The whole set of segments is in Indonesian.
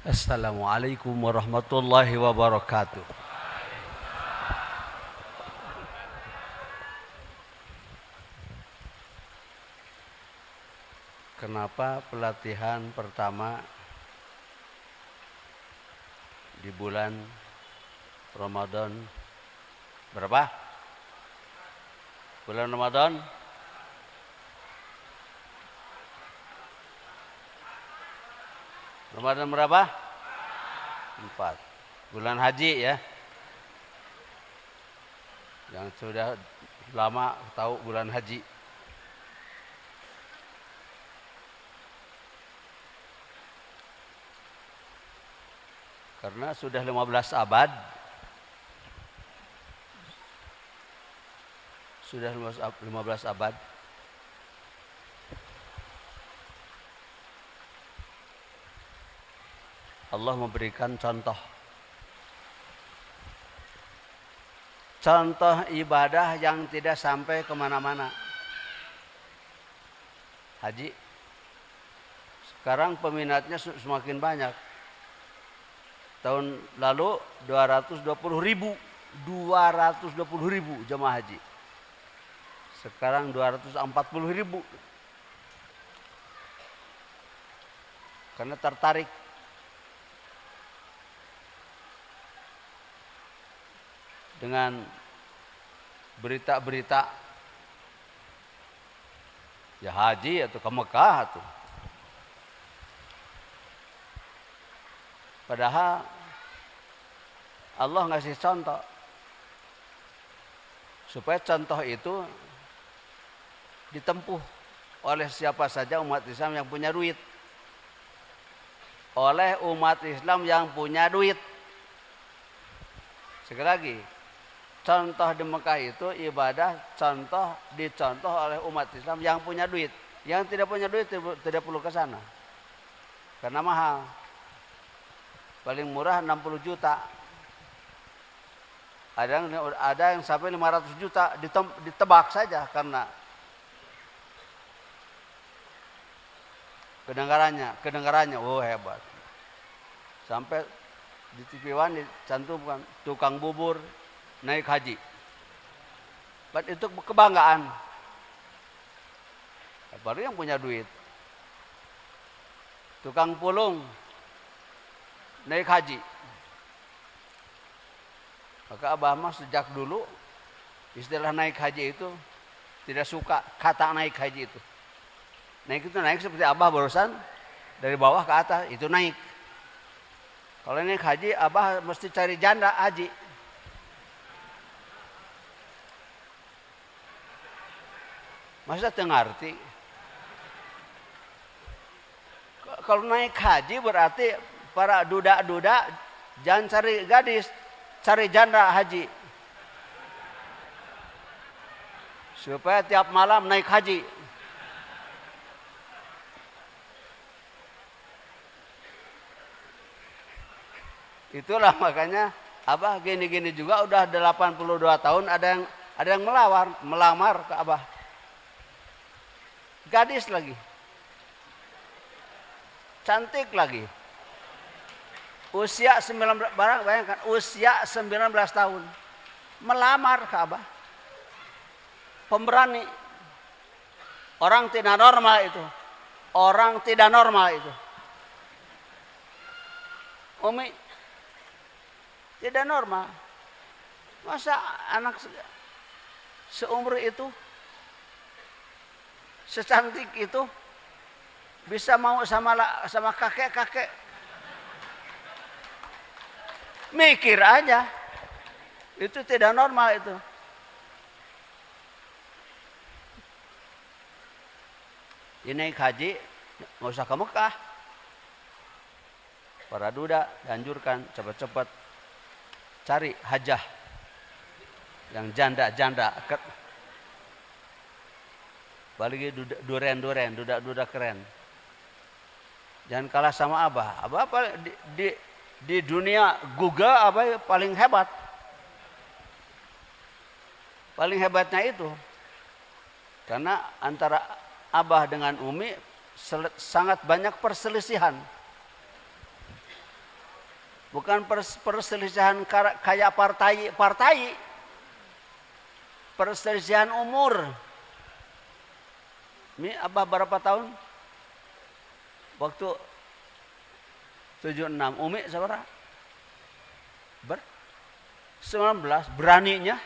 Assalamualaikum warahmatullahi wabarakatuh. Kenapa pelatihan pertama di bulan Ramadan berapa? Bulan Ramadan Ramadan berapa? 4. Bulan haji ya. Yang sudah lama tahu bulan haji. Karena sudah 15 abad. Sudah 15 abad. Allah memberikan contoh ibadah yang tidak sampai kemana-mana. Haji sekarang peminatnya semakin banyak. Tahun lalu 220.000 jemaah haji. Sekarang 240.000. Karena tertarik dengan berita-berita ya haji atau ke Mekah tuh. Padahal Allah ngasih contoh supaya contoh itu ditempuh oleh siapa saja umat Islam yang punya duit. Oleh umat Islam yang punya duit. Sekali lagi, contoh di Mekah itu ibadah dicontoh oleh umat Islam yang punya duit. Yang tidak punya duit tidak perlu ke sana. Karena mahal. Paling murah 60 juta. Ada yang sampai 500 juta ditebak saja karena kedengarannya hebat. Sampai di TV One dicantumkan tukang bubur naik haji. Itu kebanggaan. Baru yang punya duit. Tukang pulung naik haji. Maka Abah mah sejak dulu istilah naik haji itu tidak suka kata naik haji itu. Naik itu naik seperti Abah barusan dari bawah ke atas itu naik. Kalau naik haji Abah mesti cari janda haji. Masa tengarti? Kalau naik haji berarti para duda-duda jangan cari gadis, cari janda haji. Supaya tiap malam naik haji. Itulah makanya Abah gini-gini juga udah 82 tahun ada yang melamar ke Abah. Gadis lagi. Cantik lagi. Usia 19 bayangkan usia 19 tahun. Melamar ke Abah. Pemberani. Orang tidak normal itu. Orang tidak normal itu. Umi tidak normal. Masa anak seumur itu secantik itu bisa mau sama kakek-kakek. Mikir aja. Itu tidak normal itu. Ini naik haji nggak usah ke Mekah. Para duda dianjurkan cepat-cepat cari hajah yang janda-janda. Balik duren-duren, duda-duda keren. Jangan kalah sama Abah. Abah apa di dunia Google Abah paling hebat. Paling hebatnya itu karena antara Abah dengan Umi sangat banyak perselisihan. Bukan perselisihan kayak partai. Perselisihan umur. Ini Abah berapa tahun? Waktu 76. Umi saudara? 19. Beraninya.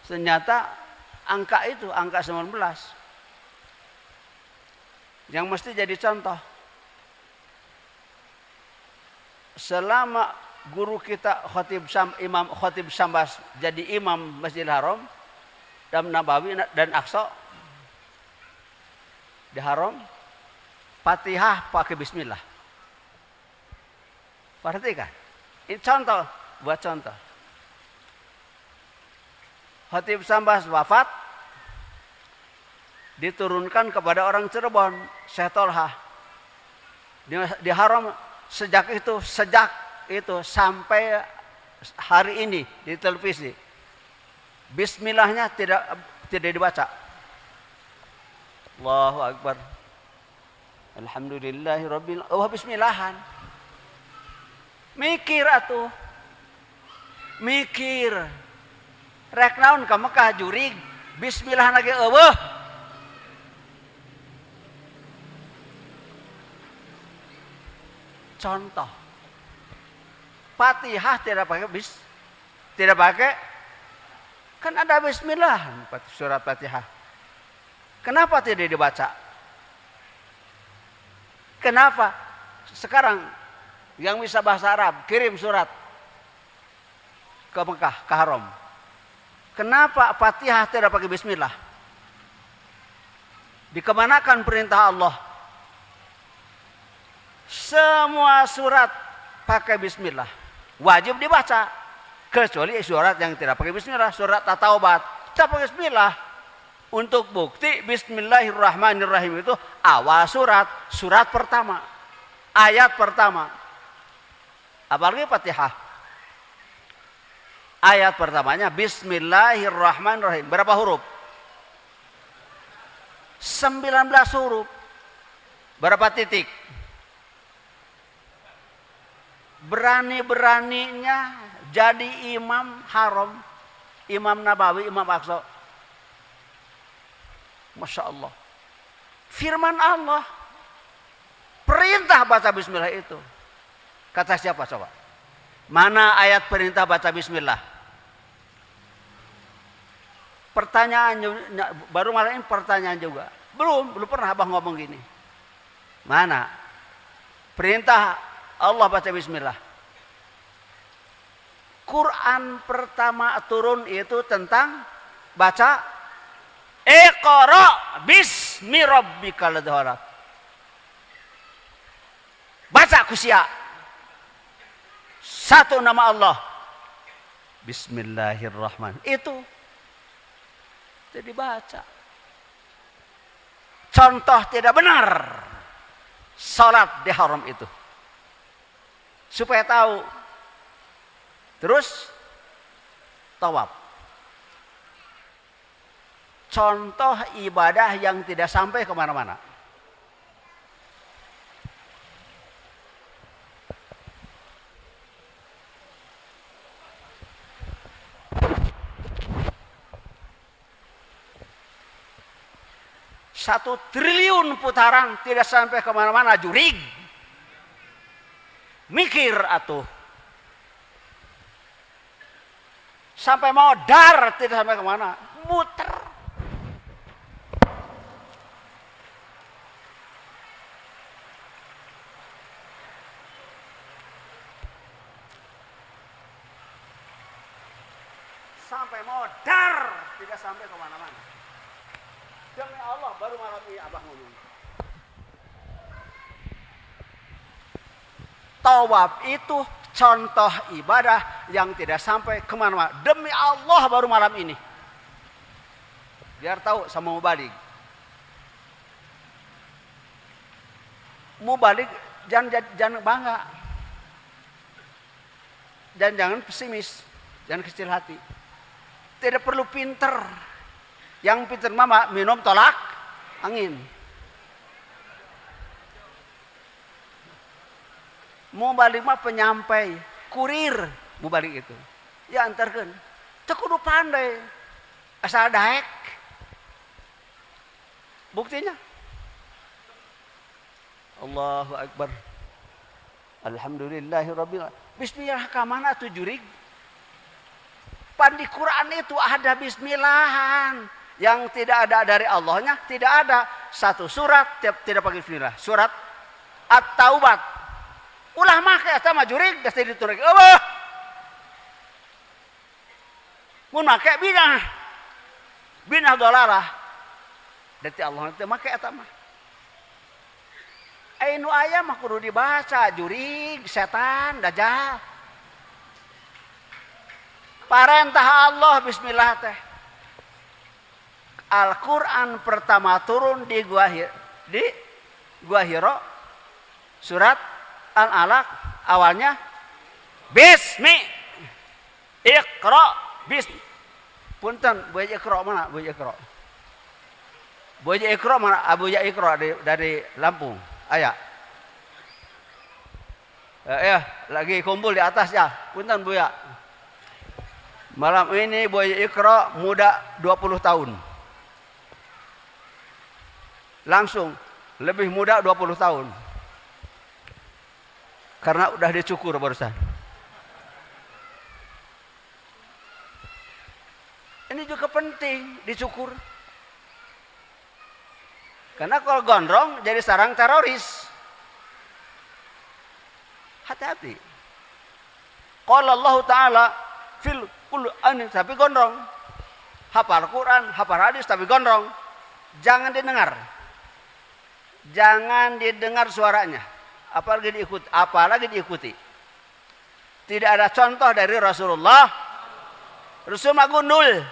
Ternyata angka 19. Yang mesti jadi contoh. Selama guru kita Imam Khatib Syambas jadi imam Masjidil Haram dan Nabawi dan Aqsa di Haram, Fatihah pakai bismillah. Perhatikan. Ini contoh, buat contoh. Khatib Syambas wafat, diturunkan kepada orang Cirebon, Syekh Tolha. Di Haram sejak itu sampai hari ini di televisi, bismillahnya tidak dibaca. Allahu Akbar. Alhamdulillahirabbil alamin. Bismillahan. Mikir atuh. Mikir. Rek naon ka Mekah jurig, bismillah lagi eueuh. Contoh. Fatihah tidak pakai kan ada bismillah surat Fatihah. Kenapa tidak dibaca? Kenapa? Sekarang yang bisa bahasa Arab kirim surat ke Mekah, ke Haram. Kenapa Fatihah tidak pakai bismillah? Dikemanakan perintah Allah? Semua surat pakai bismillah. Wajib dibaca. Kecuali surat yang tidak pakai bismillah. Surat At-Taubat. Tidak pakai bismillah. Untuk bukti Bismillahirrahmanirrahim itu awal surat. Surat pertama. Ayat pertama. Apalagi Fatihah. Ayat pertamanya Bismillahirrahmanirrahim. Berapa huruf? 19 huruf. Berapa titik? Berani-beraninya jadi imam Haram, imam Nabawi, imam Aqsa. Masya Allah. Firman Allah. Perintah baca bismillah itu. Kata siapa coba? Mana ayat perintah baca bismillah? Pertanyaan, baru malah ini pertanyaan juga. Belum pernah abah ngomong gini. Mana? Perintah Allah baca bismillah. Quran pertama turun itu tentang baca Iqra bismi rabbikal ladzi khalaq. Baca kusia. Satu nama Allah. Bismillahirrahmanirrahim. Itu jadi baca. Contoh tidak benar salat di Haram itu. Supaya tahu. Terus tawaf. Contoh ibadah yang tidak sampai kemana-mana. Satu triliun putaran tidak sampai kemana-mana, jurig. Mikir atuh. Sampai mau dar tidak sampai kemana, muter. Sampai mau dar tidak sampai kemana-mana. Demi Allah baru malam ini abah ngomong. Tawaf itu contoh ibadah yang tidak sampai kemana-mana. Demi Allah baru malam ini. Biar tahu sama mubalik. Mubalik jangan bangga. Dan jangan pesimis. Jangan kecil hati. Tidak perlu pinter. Yang pinter mama minum tolak angin. Mau balik mah penyampai, kurir mau balik itu. Ya antarkan. Teu kudu pandai. Asal daek. Buktinya. Allahu Akbar. Alhamdulillahirabbil alamin. Bismillah ka mana tuh jurig? Pan di Quran itu ada bismillahan. Yang tidak ada dari Allahnya tidak ada. Satu surat tidak pakai bismillah. Surat At-Taubat. Ulah make eta mah jurig geus diturunkeun. Allah. Mun make binah dolalah. Dadi Allah teu make eta mah. Ainu aya mah kudu dibaca jurig, setan, dajjal. Parentah Allah bismillah teh. Al-Qur'an pertama turun di Gua Hiro surat Al-Alaq awalnya bismi Iqra bis punten Buya Iqra mana Buya Iqra Buya Iqra mana Abuya Iqra dari Lampung aya ya lagi kumpul di atas ya punten Buya malam ini Buya Iqra muda 20 tahun langsung lebih muda 20 tahun karena udah dicukur barusan. Ini juga penting dicukur. Karena kalau gondrong jadi sarang teroris. Hati-hati. Qala Allah Ta'ala fil Qur'an tapi gondrong. Hafal Quran, hafal hadis tapi gondrong. Jangan didengar. Jangan didengar suaranya. Apalagi diikuti. Tidak ada contoh dari Rasulullah. Rasul mah gundul.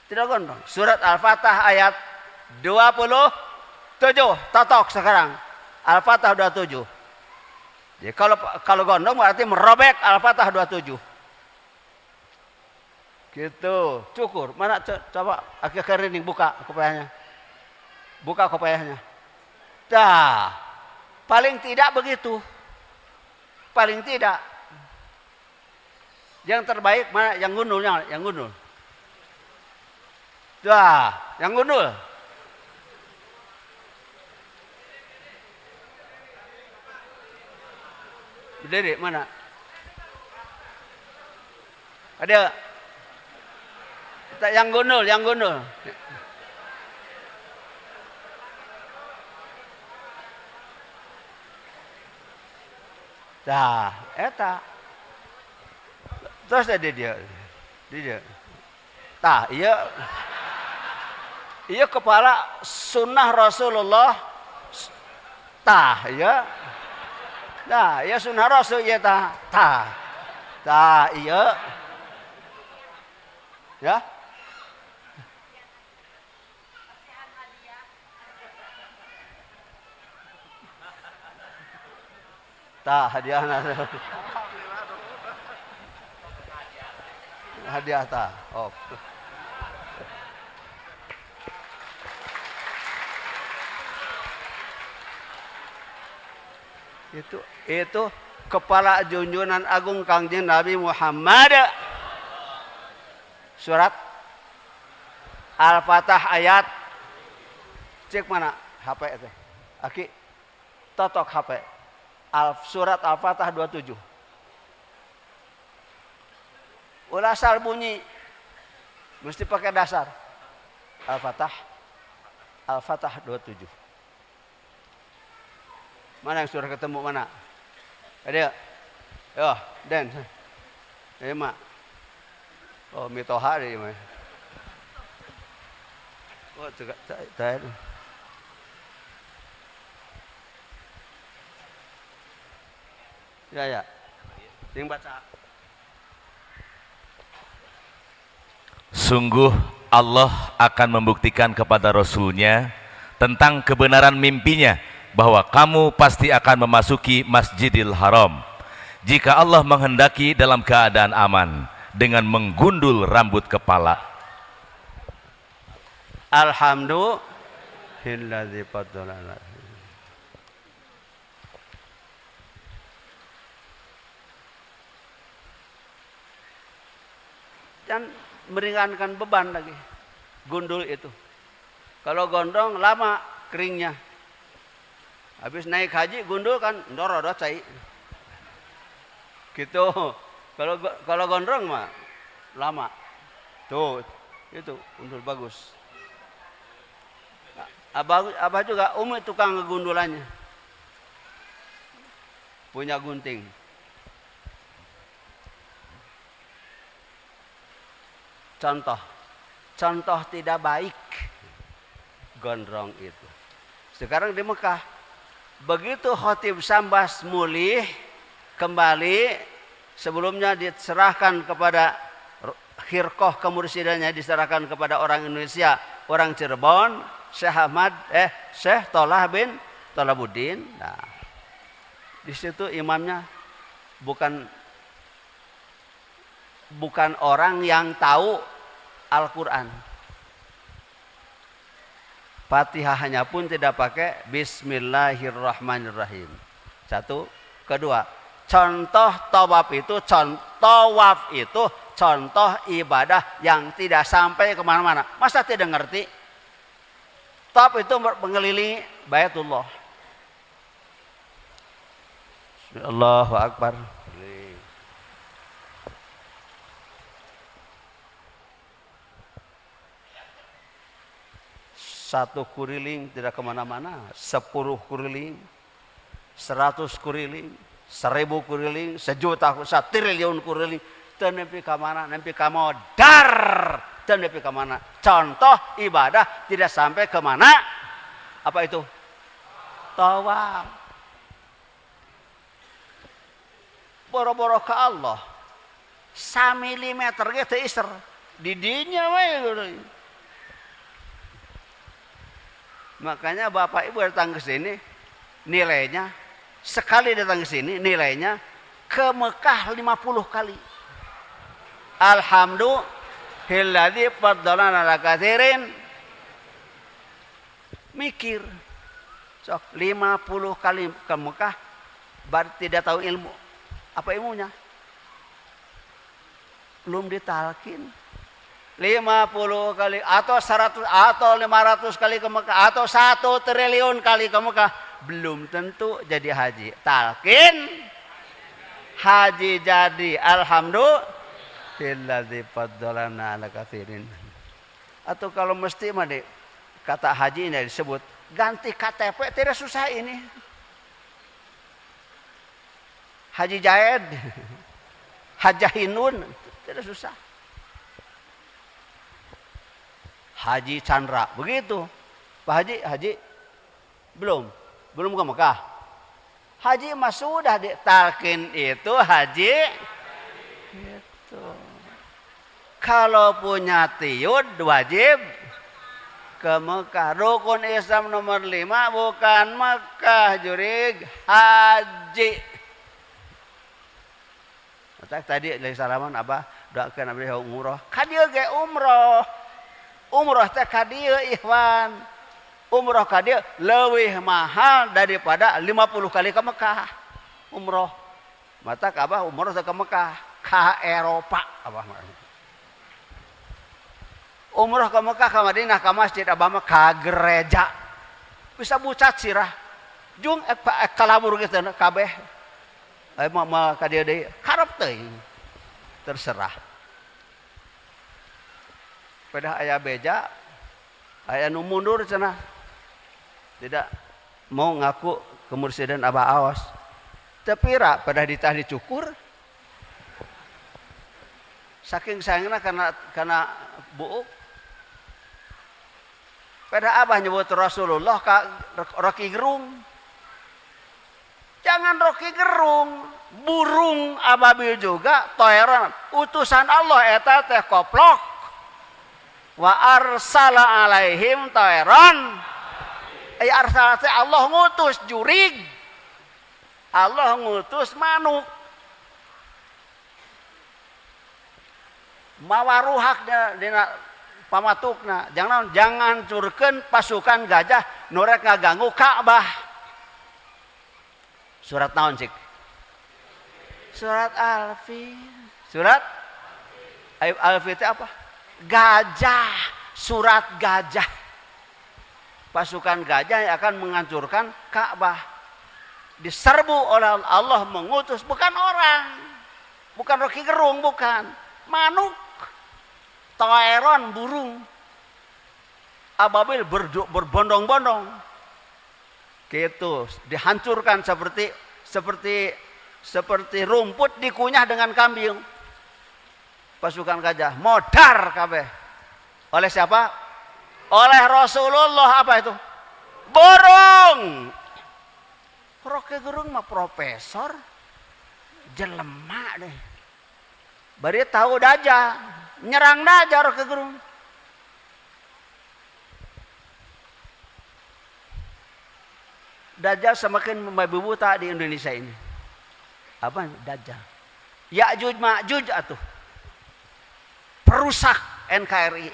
Tidak gondrong. Surat Al-Fatah ayat 27. Totok sekarang. Al-Fatah 27. Jadi kalau gondrong berarti merobek Al-Fatah 27. Gitu. Cukur. Mana coba akhir-akhir ini buka kopiahnya. Buka kopiahnya. Dah, paling tidak begitu. Paling tidak. Yang terbaik mana? Yang gundulnya, yang gundul. Dah, yang gundul. Berdiri mana? Ada. Yang gundul, yang gundul. Dah, eta. Terus ada dia. Tah, iya kepala sunnah Rasulullah. Tah, iya. Nah, iya sunnah Rasul iya tah. Tah, iya. Ya. Tah hadiah hadiah tah. Oh. Itu kepala junjungan agung Kangjeng Nabi Muhammad. Surat Al-Fatah ayat cek mana HP itu. Aki totok HP. Surat Al-Fatah 27. Ulah asal bunyi. Mesti pakai dasar. Al-Fatah 27. Mana yang sudah ketemu mana? Ada. Yo, Den. Ini mak. Oh, mitoha deh mah. Oh, tak. Ya. Sing baca. Sungguh Allah akan membuktikan kepada Rasul-Nya tentang kebenaran mimpinya bahwa kamu pasti akan memasuki Masjidil Haram jika Allah menghendaki dalam keadaan aman dengan menggundul rambut kepala. Alhamdulillah. dan meringankan beban lagi. Gundul itu. Kalau gondrong lama keringnya. Habis naik haji gundul kan ndorot cai. Gitu. Kalau gondrong mah lama. Tuh, itu gundul bagus. Abah juga umi tukang ngegundulannya. Punya gunting. Contoh tidak baik gondrong itu. Sekarang di Mekah, begitu khotib Sambas mulih kembali, sebelumnya diserahkan kepada khirqah kemursidannya, diserahkan kepada orang Indonesia, orang Cirebon, Syekh Tolah bin Tolabuddin. Nah, di situ imamnya bukan orang yang tahu Al-Quran. Fatihahnya pun tidak pakai Bismillahirrahmanirrahim. Satu. Kedua, contoh tawaf itu contoh ibadah yang tidak sampai kemana-mana. Masa tidak ngerti? Tawaf itu mengelilingi Baitullah. Allahu Akbar. Satu kuriling tidak kemana-mana, 10 kuriling, 100 kuriling, 1000 kuriling, 1 triliun kuriling, dan nepi kamana, nepi kamodar, dan nepi kamana. Contoh ibadah tidak sampai kemana? Apa itu? Tawaf. Boro-boro ke Allah, 1 milimeter gitu ister, didinya wae. Makanya Bapak Ibu datang ke sini, nilainya sekali datang ke sini nilainya ke Mekah 50 kali. Alhamdulilladzi faddalana ala katsirin. Mikir. Sok 50 kali ke Mekah baru tidak tahu ilmu. Apa ilmunya? Belum ditalkin. 50 kali atau 100 atau 500 kali ke Mekah atau 1 triliun kali ke Mekah, belum tentu jadi haji. Talqin haji jadi. Alhamdulilladzi faddalana ala katsirin. Atau kalau mesti mah kata haji ini disebut ganti KTP, tidak susah ini. Haji Jaed, Hajahinun, tidak susah. Haji Chandra, begitu. Pak Haji belum ke Mekah. Haji mah sudah ditalkin itu haji. Gitu. Kalau punya tiud wajib ke Mekah. Rukun Islam nomor 5 bukan Mekah, jurig haji. Tadi dari salaman Abah doakan Abah umroh. Kadieu ge umroh. Umroh teh kadieu ikhwan. Umroh kadieu leuwih mahal daripada 50 kali ke Mekah. Umroh. Mata Abah umroh teh ke Mekah, ka Eropa Abah mah. Umroh ke Mekah, ke Madinah, ke masjid Abah mah ka gereja. Bisa bucat sirah. Jung kalabur kitu kabeh. Mah ka dieu deui karep teuing. Terserah. Pada ayah beja, ayah nu mundur cenah. Tidak mau ngaku kemursidan Abah awas. Tepira pada ditah dicukur. Saking sayangna karena buuk. Pada Abah nyebut Rasulullah ka Rocky Gerung. Jangan Rocky Gerung, burung ababil juga toeran. Utusan Allah eta teh koplok. Wa arsala alaihim tairan. Arsala teh Allah ngutus jurig. Allah ngutus manuk. Mawaruhakna dina pamatukna. Jangan curkeun pasukan gajah nu rek ngaganggu Ka'bah. Surat naon cik? Surat Al-Fil. Surat Alif itu apa? Gajah, surat gajah. Pasukan gajah yang akan menghancurkan Ka'bah. Diserbu oleh Allah, mengutus, bukan orang. Bukan Rocky Gerung, bukan. Manuk. Toeron, burung. Ababil berbondong-bondong. Gitu, dihancurkan seperti rumput dikunyah dengan kambing. Pasukan gajah modar kabeh. Oleh siapa? Oleh Rasulullah. Apa itu? Borong. Rocky Gerung mah profesor, jelema deh. Bari tahu Dajjal, nyerang Dajjal Rocky Gerung. Dajjal semakin membabi buta di Indonesia ini. Apa Dajjal? Ya'juj Ma'juj atuh. Perusak NKRI.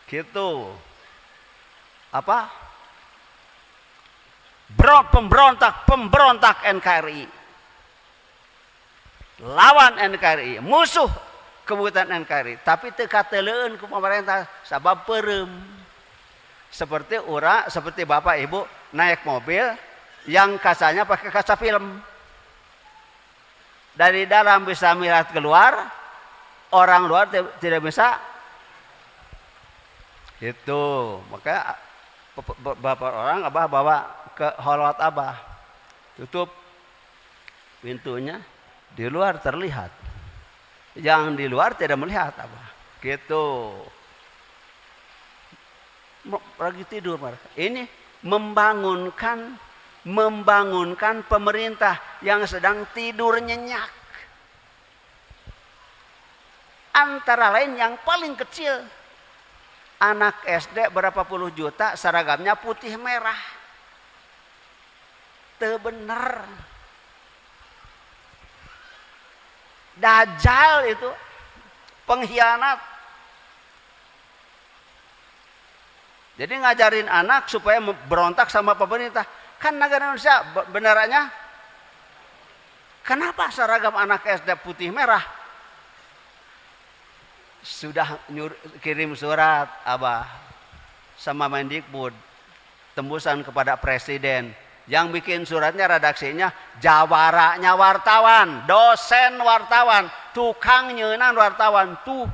Gitu. Apa? Pemberontak NKRI. Lawan NKRI, musuh kebutuhan NKRI, tapi teka teleun ku pemerintah sabab perem. Seperti Bapak Ibu naik mobil yang kacanya pakai kaca film. Dari dalam bisa melihat keluar, orang luar tidak bisa. Itu, maka bapak orang Abah bawa ke holwat Abah. Tutup pintunya, di luar terlihat. Yang di luar tidak melihat Abah. Gitu. Lagi tidur mereka. Ini membangunkan pemerintah yang sedang tidur nyenyak. Antara lain yang paling kecil, anak SD berapa puluh juta seragamnya putih merah. Teu bener. Dajjal itu pengkhianat. Jadi ngajarin anak supaya berontak sama pemerintah. Kan negara Indonesia benerannya, kenapa seragam anak SD putih merah? Sudah kirim surat Abah sama Mendikbud, tembusan kepada Presiden. Yang bikin suratnya redaksinya jawaranya wartawan, dosen wartawan, tukang nyeunan wartawan. Tuh.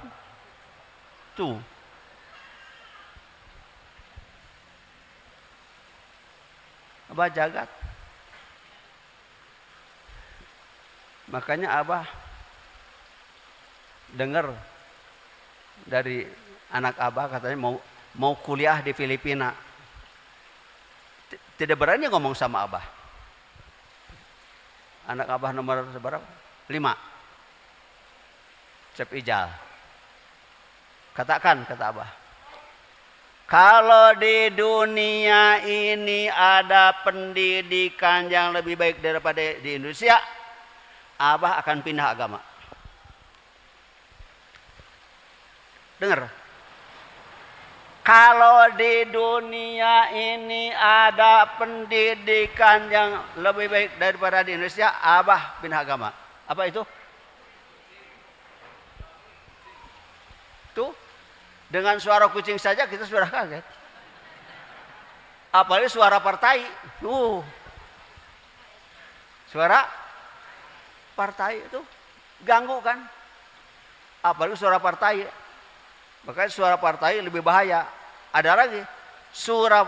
Abah jagat. Makanya Abah dengar dari anak Abah katanya mau kuliah di Filipina. Tidak berani ngomong sama Abah. Anak Abah nomor berapa? 5. Cep Ijal. Katakan, kata Abah. Kalau di dunia ini ada pendidikan yang lebih baik daripada di Indonesia, Abah akan pindah agama. Dengar. Kalau di dunia ini ada pendidikan yang lebih baik daripada di Indonesia, Abah pindah agama. Apa itu? Tuh. Dengan suara kucing saja kita sudah kaget. Apalagi suara partai. Suara partai itu ganggu kan? Apalagi suara partai. Makanya suara partai lebih bahaya. Ada lagi suara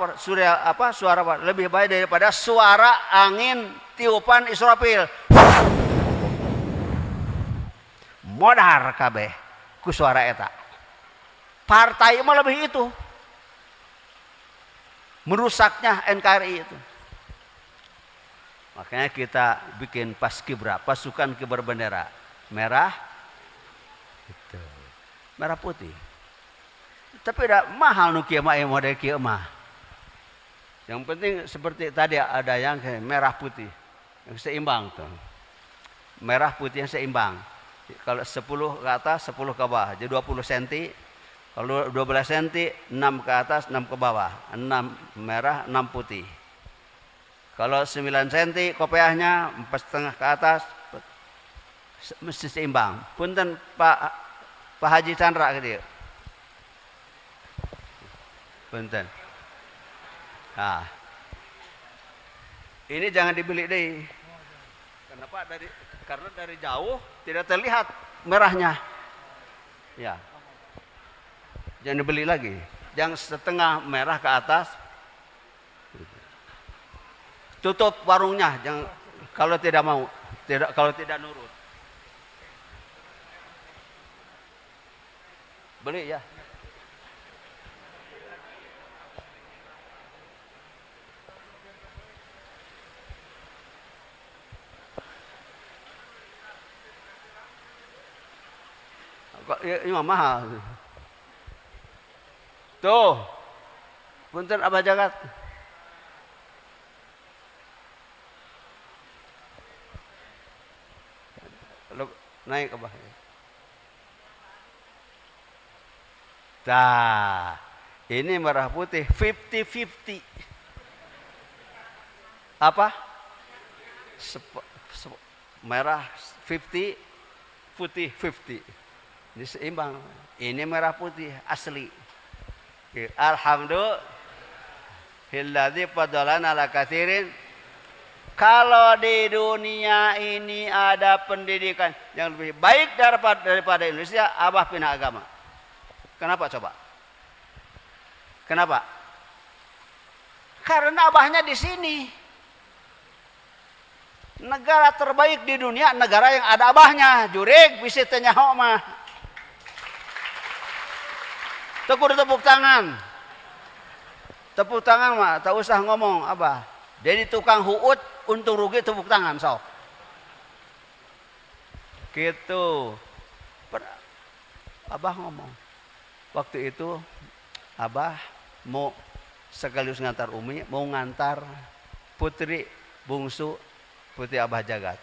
lebih bahaya daripada suara angin tiupan Israfil. Modar kabeh ku suara eta. Partai mah lebih itu. Merusaknya NKRI itu. Makanya kita bikin Paskibra, pasukan kibar bendera. Merah, itu. Merah putih. Tapi udah mahal nu kieu mah model kieu mah. Yang penting seperti tadi ada yang merah putih. Yang seimbang tuh. Merah putih yang seimbang. Kalau 10 ke atas, 10 ke bawah. Jadi 20 cm. Kalau 12 cm, 6 ke atas, 6 ke bawah. 6 merah, 6 putih. Kalau 9 cm kopiahnya 4,5 ke atas, mesti seimbang. Punten Pak Pak Haji Chandra ke dia. Punten. Nah. Ini jangan dibeli deh. Kenapa? Karena dari jauh tidak terlihat merahnya. Ya. Jangan dibeli lagi. Jangan setengah merah ke atas. Tutup warungnya, jangan kalau tidak mau, kalau tidak nurut. Beli ya. Ini mah mahal. Tuh. Punten Abah Jagat. Naik Abah. Nah, ini merah putih 50-50. Apa? Merah 50, putih 50. Ini seimbang. Ini merah putih asli. Alhamdulillah. Hilladzi fadalana ala katsirin. Kalau di dunia ini ada pendidikan yang lebih baik daripada Indonesia, Abah pindah agama. Kenapa coba? Kenapa? Karena Abahnya di sini. Negara terbaik di dunia, negara yang ada Abahnya. Jurig bisa tanya mah. Tepuk tangan. Tepuk tangan mah, tak usah ngomong Abah. Jadi tukang huut untung rugi tepuk tangan sok. Gitu. Abah ngomong. Waktu itu Abah mau sekaligus ngantar Umi, mau ngantar putri bungsu putri Abah Jagat.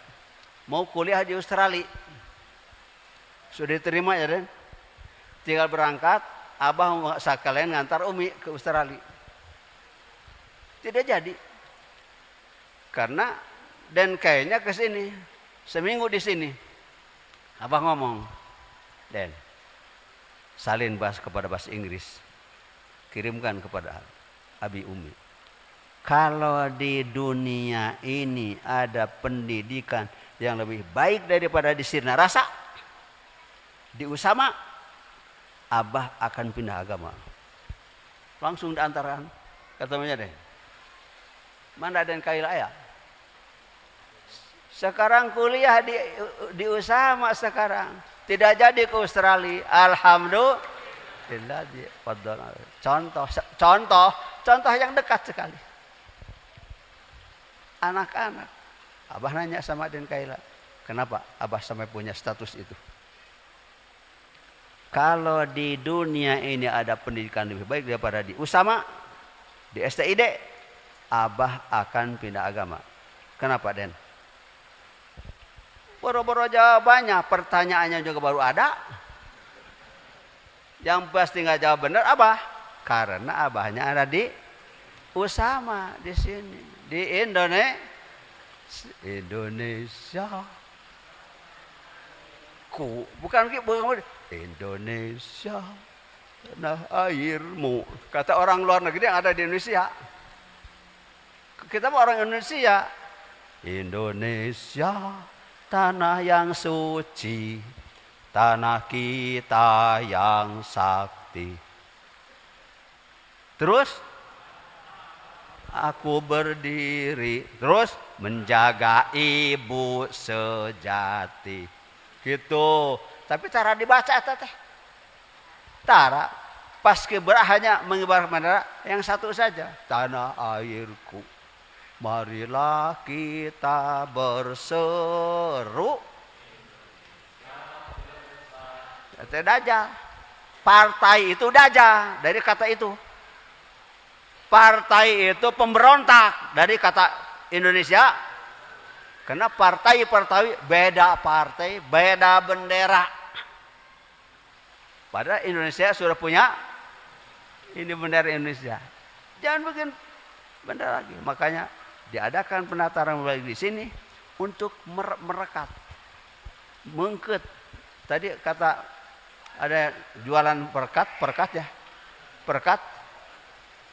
Mau kuliah di Australia. Sudah diterima ya, Den? Tinggal berangkat, Abah sekalian ngantar Umi ke Australia. Tidak jadi. Karena dan kayaknya ke sini seminggu di sini. Abah ngomong, Den, salin kepada bahasa Inggris, kirimkan kepada Abi Umi. Kalau di dunia ini ada pendidikan yang lebih baik daripada di Sirna Rasa, di Usama, Abah akan pindah agama. Langsung diantarkan, katanya deh. Mana dan kaila ya? Sekarang kuliah di Usama sekarang. Tidak jadi ke Australia. Alhamdulillah. Contoh yang dekat sekali. Anak-anak. Abah nanya sama Den Kaila. Kenapa Abah sampai punya status itu? Kalau di dunia ini ada pendidikan lebih baik daripada di Usama, di STID, Abah akan pindah agama. Kenapa, Den? Boro-boro jawabannya, pertanyaannya juga baru ada. Yang pasti nggak jawab benar Abah, karena Abahnya ada di Usama di sini, di Indonesia. Bukan Indonesia, tanah airmu. Kata orang luar negeri yang ada di Indonesia. Kita orang Indonesia. Indonesia, tanah yang suci, tanah kita yang sakti. Terus aku berdiri, terus menjaga ibu sejati. Gitu. Tapi cara dibaca teh. Tara pas hanya mengibar bendera yang satu saja, tanah airku. Marilah kita berseru. Itu dajjal. Partai itu dajjal dari kata itu. Partai itu pemberontak dari kata Indonesia. Karena partai beda partai, beda bendera. Padahal Indonesia sudah punya ini bendera Indonesia. Jangan bikin bendera lagi. Makanya diadakan penataran di sini untuk merekat, mengket. Tadi kata ada jualan perkat ya. Perkat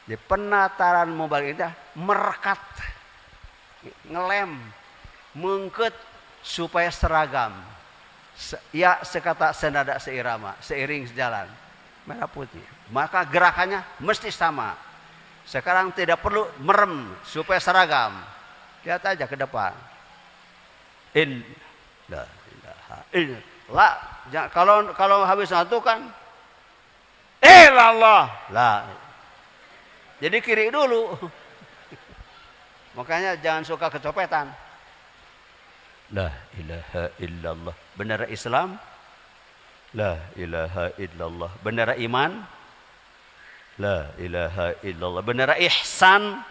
di penataran mobil itu merekat, ngelem, mengket supaya seragam. Ya sekata senada seirama, seiring sejalan, merah putih. Maka gerakannya mesti sama. Sekarang tidak perlu merem supaya seragam. Lihat aja ke depan. Kalau habis satu kan Allah lah. Jadi kiri dulu. Makanya jangan suka kecopetan. La ilaha illallah. Bendera Islam. La ilaha illallah. Bendera iman. La ilaha illallah. Bendera ihsan.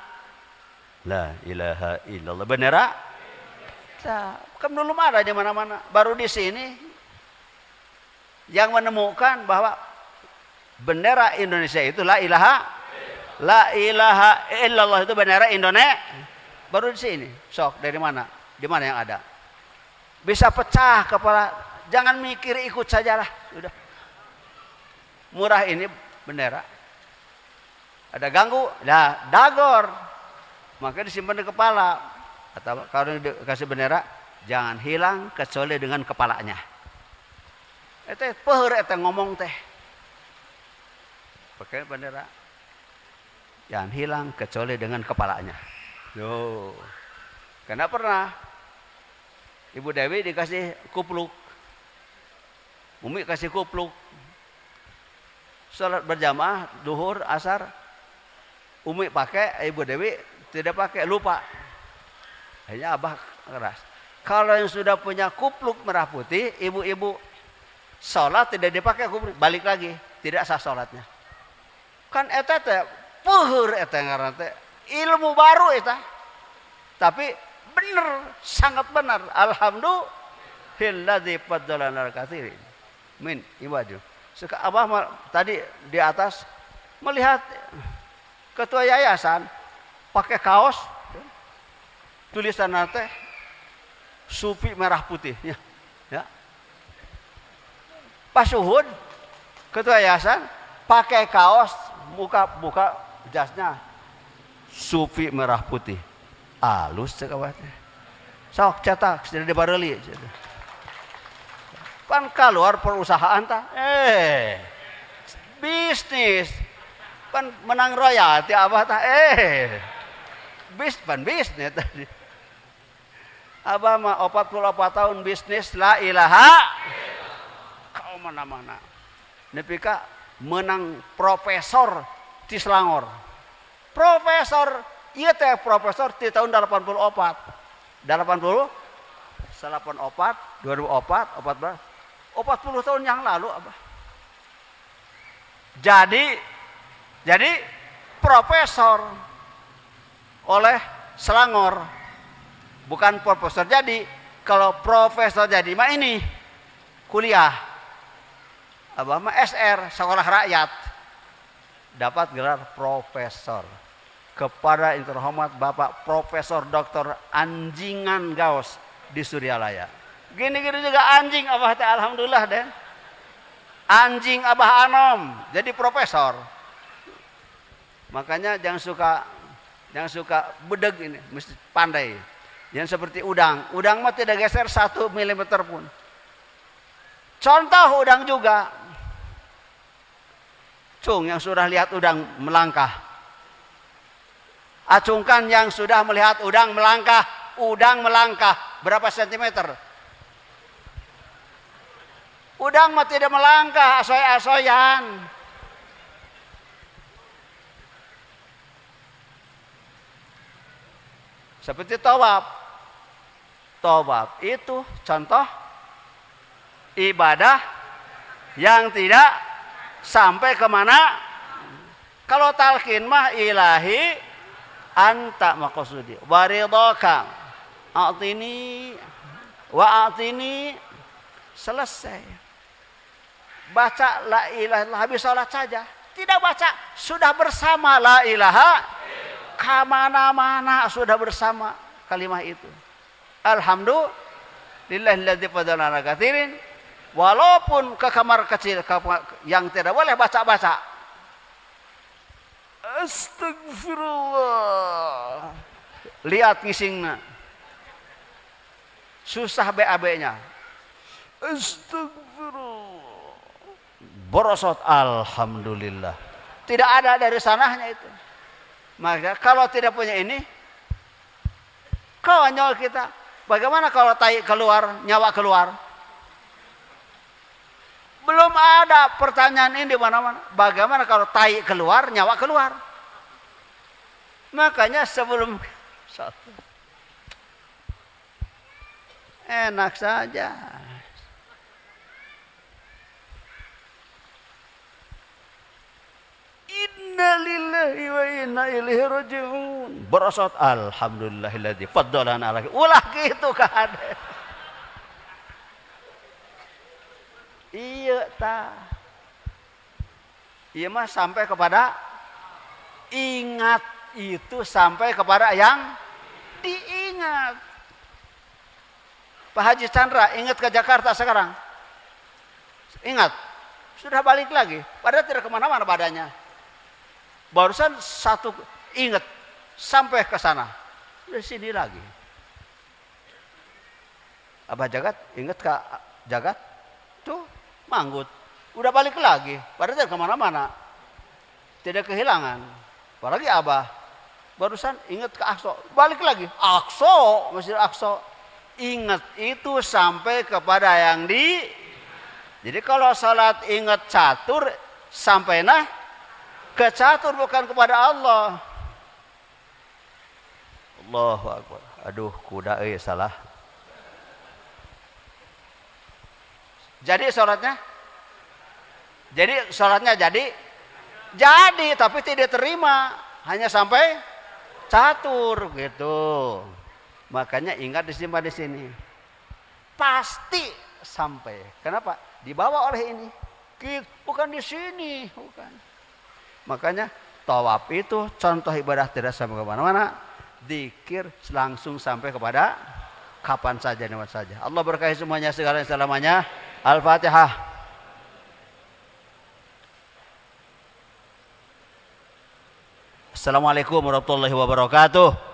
La ilaha illallah. Bendera. Nah, kan belum ada di mana-mana. Baru di sini yang menemukan bahwa bendera Indonesia itu la ilaha illallah itu bendera Indonesia. Baru di sini. Sok dari mana? Di mana yang ada? Bisa pecah kepala. Jangan mikir, ikut sajalah. Sudah. Murah ini bendera. Ada ganggu, nah dagor. Maka disimpan di kepala. Atau kalau dikasih bendera, jangan hilang kecuali dengan kepalanya. Itu peher itu ngomong teh. Pakai bendera. Jangan hilang kecuali dengan kepalanya. Yo. Karena pernah Ibu Dewi dikasih kupluk. Umi kasih kupluk. Salat berjamaah, duhur, asar. Umi pakai, Ibu Dewi tidak pakai, lupa. Hanya abah keras. Kalau yang sudah punya kupluk merah putih, ibu-ibu sholat tidak dipakai kupluk, balik lagi, tidak sah sholatnya. Kan eta teh peuheur eta ngaranna teh ilmu baru eta. Tapi benar, sangat benar. Alhamdulillah faddalana al-katsirin. Min ibadu. Abah tadi di atas melihat ketua yayasan pakai kaos tulisan teh sufi merah putih ya. Pas Uhud ketua yayasan pakai kaos buka jasnya sufi merah putih. Alus sekawatnya. Sok cetak sudah dibareli. Kan keluar perusahaan ta. Bisnis. Kan menang royalti abah ta. Bisnis tadi. Abah mah 44 tahun bisnis la ilaha. Kau mana-mana. Nepika menang profesor di Selangor. Profesor, iya teh profesor di tahun 84. 84, 2004, 40 tahun yang lalu Abah. Jadi profesor oleh Selangor. Bukan profesor jadi. Kalau profesor jadi mah ini kuliah. Abah mah SR, sekolah rakyat. Dapat gelar profesor. Kepada yang terhormat Bapak Profesor Dr. Anjingan Gaos di Suryalaya. Gini-gini juga anjing Abah teh alhamdulillah deh. Anjing Abah Anom jadi profesor. Makanya jangan suka bedeg ini, mesti pandai. Jangan seperti udang. Udang mah tidak geser 1 mm pun. Contoh udang juga. Cung yang sudah lihat udang melangkah. Acungkan yang sudah melihat udang melangkah. Udang melangkah berapa sentimeter? Udang mah tidak melangkah, asoy-asoyan. Seperti tawaf. Tawaf itu contoh ibadah yang tidak sampai kemana. Kalau talqin mah ilahi anta maqsudi waridaka a'tini wa a'tini, selesai. Baca la ilaha illallah habis salat saja, tidak baca sudah bersama la ilaha, kemana-mana sudah bersama kalimat itu. Alhamdulillahilladzi fadalana katsirin Walaupun ke kamar kecil yang tidak boleh baca-baca. Astagfirullah. Lihat ngisingna. Susah BAB-nya. Astagfirullah. Borosot alhamdulillah. Tidak ada dari sanahnya itu. Maka kalau tidak punya ini, konyol kita. Bagaimana kalau tai keluar, nyawa keluar? Belum ada pertanyaan ini di mana-mana. Bagaimana kalau tai keluar, nyawa keluar? Makanya sebelum satu, enak saja. Innalillahi wa inna ilaihi raji'un. Berasat alhamdulillahilladzi faddalana ala. Ulah gitu kan. Iya ta. Iya mah sampai kepada ingat itu sampai kepada yang diingat. Pak Haji Chandra ingat ke Jakarta sekarang. Ingat. Sudah balik lagi. Padahal tidak kemana-mana badannya. Barusan satu ingat sampai ke sana. Di sini lagi. Abah Jagat ingat ke Jagat? Tuh manggut. Udah balik lagi. Padahal tidak kemana-mana. Tidak kehilangan. Apalagi Abah. Barusan ingat ke Aqsa. Balik lagi. Aqsa. Masjid Aqsa. Ingat itu sampai kepada yang di. Jadi kalau salat ingat catur. Sampai ke catur bukan kepada Allah. Allahu Akbar. Aduh kuda salah. Jadi sholatnya? Jadi sholatnya jadi tapi tidak terima. Hanya sampai catur gitu. Makanya ingat disimpan di sini. Pasti sampai. Kenapa? Dibawa oleh ini. Bukan di sini. Bukan. Makanya tawaf itu contoh ibadah tidak sampai kemana-mana. Dzikir langsung sampai kepada kapan saja, dimana saja. Allah berkahi semuanya, segala selamanya. Al-Fatihah. Assalamualaikum warahmatullahi wabarakatuh.